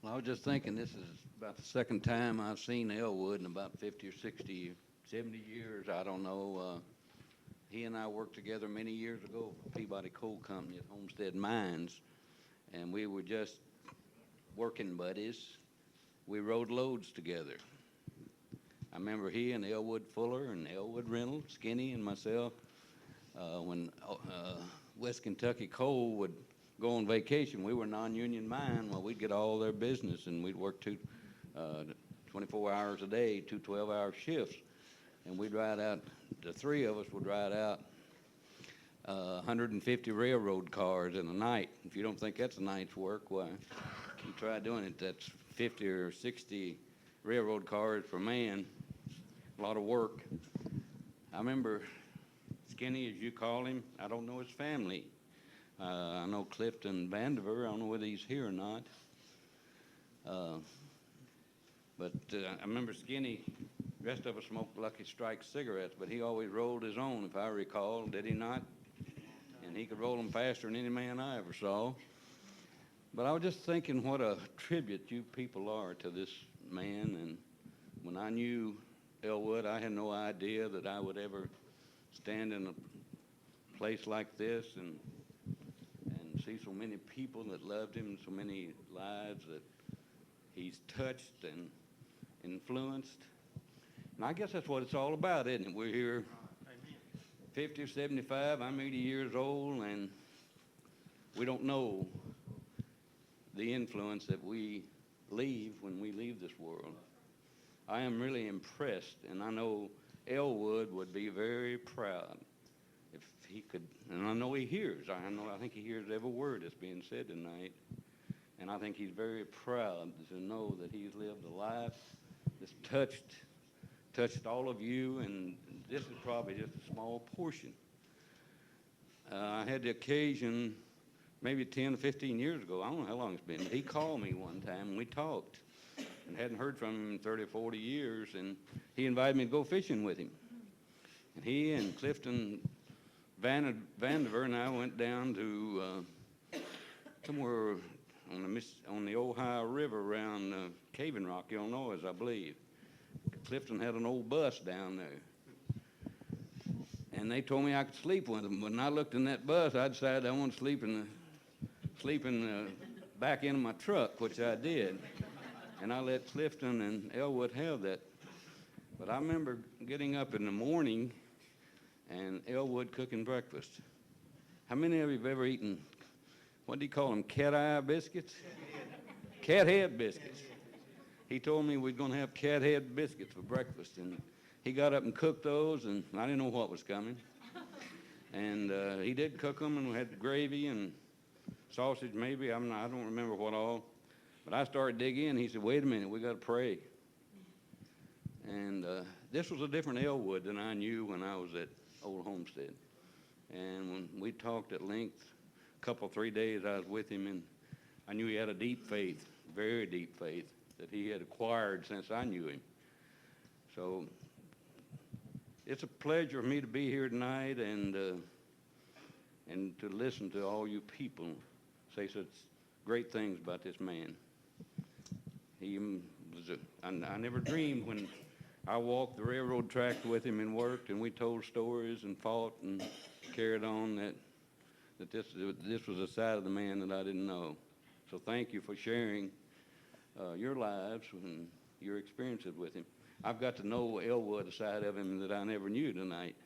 Well, I was just thinking, this is about the second time I've seen Elwood in about 50 or 60, 70 years. I don't know. He and I worked together many years ago for Peabody Coal Company at Homestead Mines, and we were just working buddies. We rode loads together. I remember he and Elwood Fuller and Elwood Reynolds, Skinny, and myself, when West Kentucky Coal would go on vacation, we were non-union mine. Well, we'd get all their business, and we'd work 24 hours a day, 2 12-hour shifts, and we'd ride out, the three of us would ride out 150 railroad cars in a night. If you don't think that's a night's work, why, you try doing it. That's 50 or 60 railroad cars per man, a lot of work. I remember Skinny, as you call him, I don't know his family. I know Clifton Vandiver. I don't know whether he's here or not. But I remember Skinny, the rest of us smoked Lucky Strike cigarettes, but he always rolled his own, if I recall, did he not? And he could roll them faster than any man I ever saw. But I was just thinking what a tribute you people are to this man. And when I knew Elwood, I had no idea that I would ever stand in a place like this and see so many people that loved him, so many lives that he's touched and influenced. And I guess that's what it's all about, isn't it? We're here 50 or 75, I'm 80 years old, and we don't know the influence that we leave when we leave this world. I am really impressed, and I know Elwood would be very proud if he could, and I know he hears. I think he hears every word that's being said tonight, and I think he's very proud to know that he's lived a life that's touched all of you, and this is probably just a small portion. I had the occasion, maybe 10 or 15 years ago, I don't know how long it's been, but he called me one time and we talked, and hadn't heard from him in 30 or 40 years, and he invited me to go fishing with him. And he and Clifton Vandiver and I went down to somewhere on the Ohio River around Caving Rock, Illinois, I believe. Clifton had an old bus down there. And they told me I could sleep with them. When I looked in that bus, I decided I wanted to sleep in the back end of my truck, which I did. And I let Clifton and Elwood have that. But I remember getting up in the morning and Elwood cooking breakfast. How many of you have ever eaten, what do you call them, cat-eye biscuits? Cat-head biscuits. He told me we were going to have cat-head biscuits for breakfast, and he got up and cooked those, and I didn't know what was coming. And he did cook them, and we had gravy and sausage maybe. I don't remember what all. But I started digging in. He said, wait a minute, we got to pray. And this was a different Elwood than I knew when I was at Old Homestead. And when we talked at length, a couple, 3 days I was with him, and I knew he had a deep faith, very deep faith, that he had acquired since I knew him. So it's a pleasure for me to be here tonight and to listen to all you people say such great things about this man. He was I never dreamed when I walked the railroad tracks with him and worked, and we told stories and fought and carried on, that this was a side of the man that I didn't know. So thank you for sharing your lives and your experiences with him. I've got to know Elwood, a side of him that I never knew tonight.